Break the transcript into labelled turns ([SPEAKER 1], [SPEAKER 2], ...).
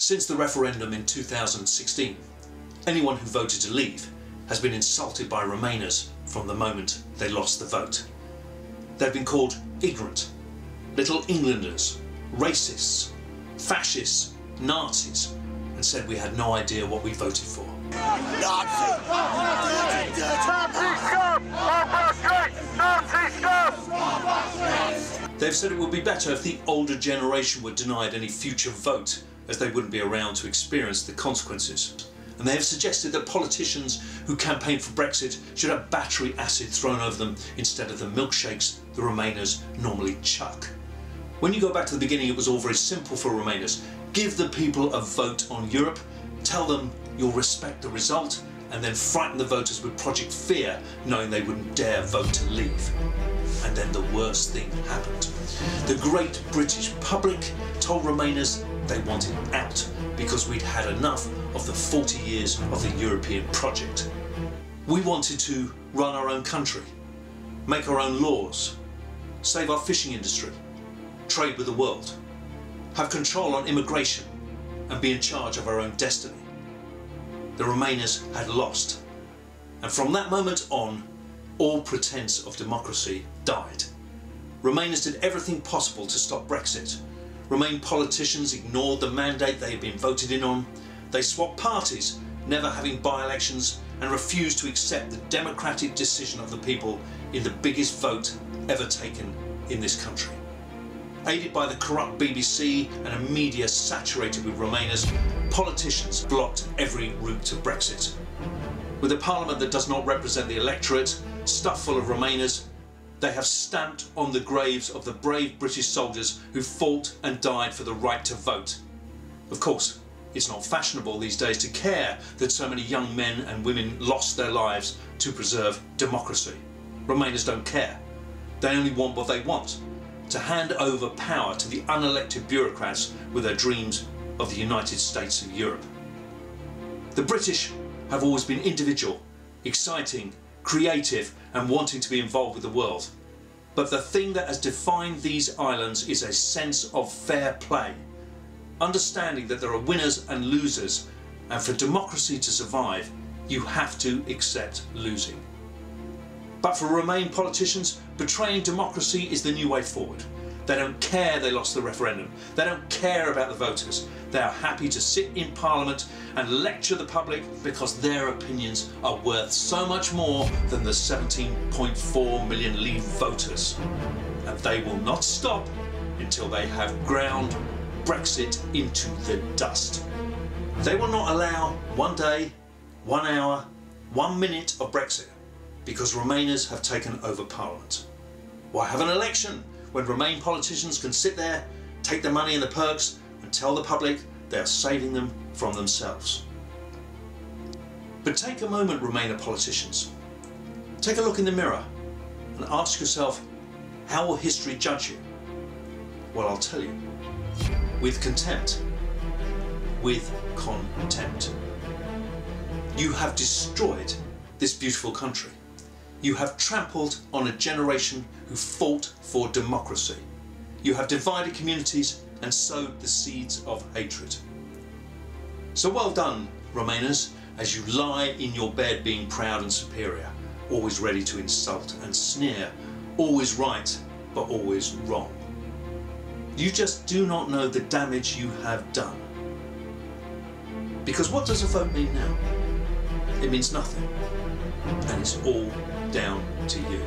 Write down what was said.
[SPEAKER 1] Since the referendum in 2016, anyone who voted to leave has been insulted by Remainers from the moment they lost the vote. They've been called ignorant, little Englanders, racists, fascists, Nazis, and said we had no idea what we voted for.
[SPEAKER 2] Nazi!
[SPEAKER 1] They've said it would be better if the older generation were denied any future vote, as they wouldn't be around to experience the consequences. And they have suggested that politicians who campaign for Brexit should have battery acid thrown over them instead of the milkshakes the Remainers normally chuck. When you go back to the beginning, it was all very simple for Remainers. Give the people a vote on Europe, tell them you'll respect the result, and then frighten the voters with Project Fear, knowing they wouldn't dare vote to leave. And then the worst thing happened. The great British public told Remainers they wanted out because we'd had enough of the 40 years of the European project. We wanted to run our own country, make our own laws, save our fishing industry, trade with the world, have control on immigration and be in charge of our own destiny. The Remainers had lost, and from that moment on, all pretense of democracy died. Remainers did everything possible to stop Brexit. Remain politicians ignored the mandate they had been voted in on. They swapped parties, never having by-elections, and refused to accept the democratic decision of the people in the biggest vote ever taken in this country. Aided by the corrupt BBC and a media saturated with Remainers, politicians blocked every route to Brexit. With a parliament that does not represent the electorate, stuffed full of Remainers, they have stamped on the graves of the brave British soldiers who fought and died for the right to vote. Of course, it's not fashionable these days to care that so many young men and women lost their lives to preserve democracy. Remainers don't care. They only want what they want: to hand over power to the unelected bureaucrats with their dreams of the United States of Europe. The British have always been individual, exciting, creative and wanting to be involved with the world. But the thing that has defined these islands is a sense of fair play, understanding that there are winners and losers, and for democracy to survive, you have to accept losing. But for Remain politicians, betraying democracy is the new way forward. They don't care they lost the referendum. They don't care about the voters. They are happy to sit in Parliament and lecture the public because their opinions are worth so much more than the 17.4 million Leave voters. And they will not stop until they have ground Brexit into the dust. They will not allow 1 day, 1 hour, 1 minute of Brexit because Remainers have taken over Parliament. Why have an election when Remain politicians can sit there, take the money and the perks and tell the public they are saving them from themselves? But take a moment, Remainer politicians. Take a look in the mirror and ask yourself, how will history judge you? Well, I'll tell you. With contempt. With contempt. You have destroyed this beautiful country. You have trampled on a generation who fought for democracy. You have divided communities and sowed the seeds of hatred. So well done, Remainers, as you lie in your bed being proud and superior, always ready to insult and sneer, always right but always wrong. You just do not know the damage you have done. Because what does a vote mean now? It means nothing. And it's all down to you.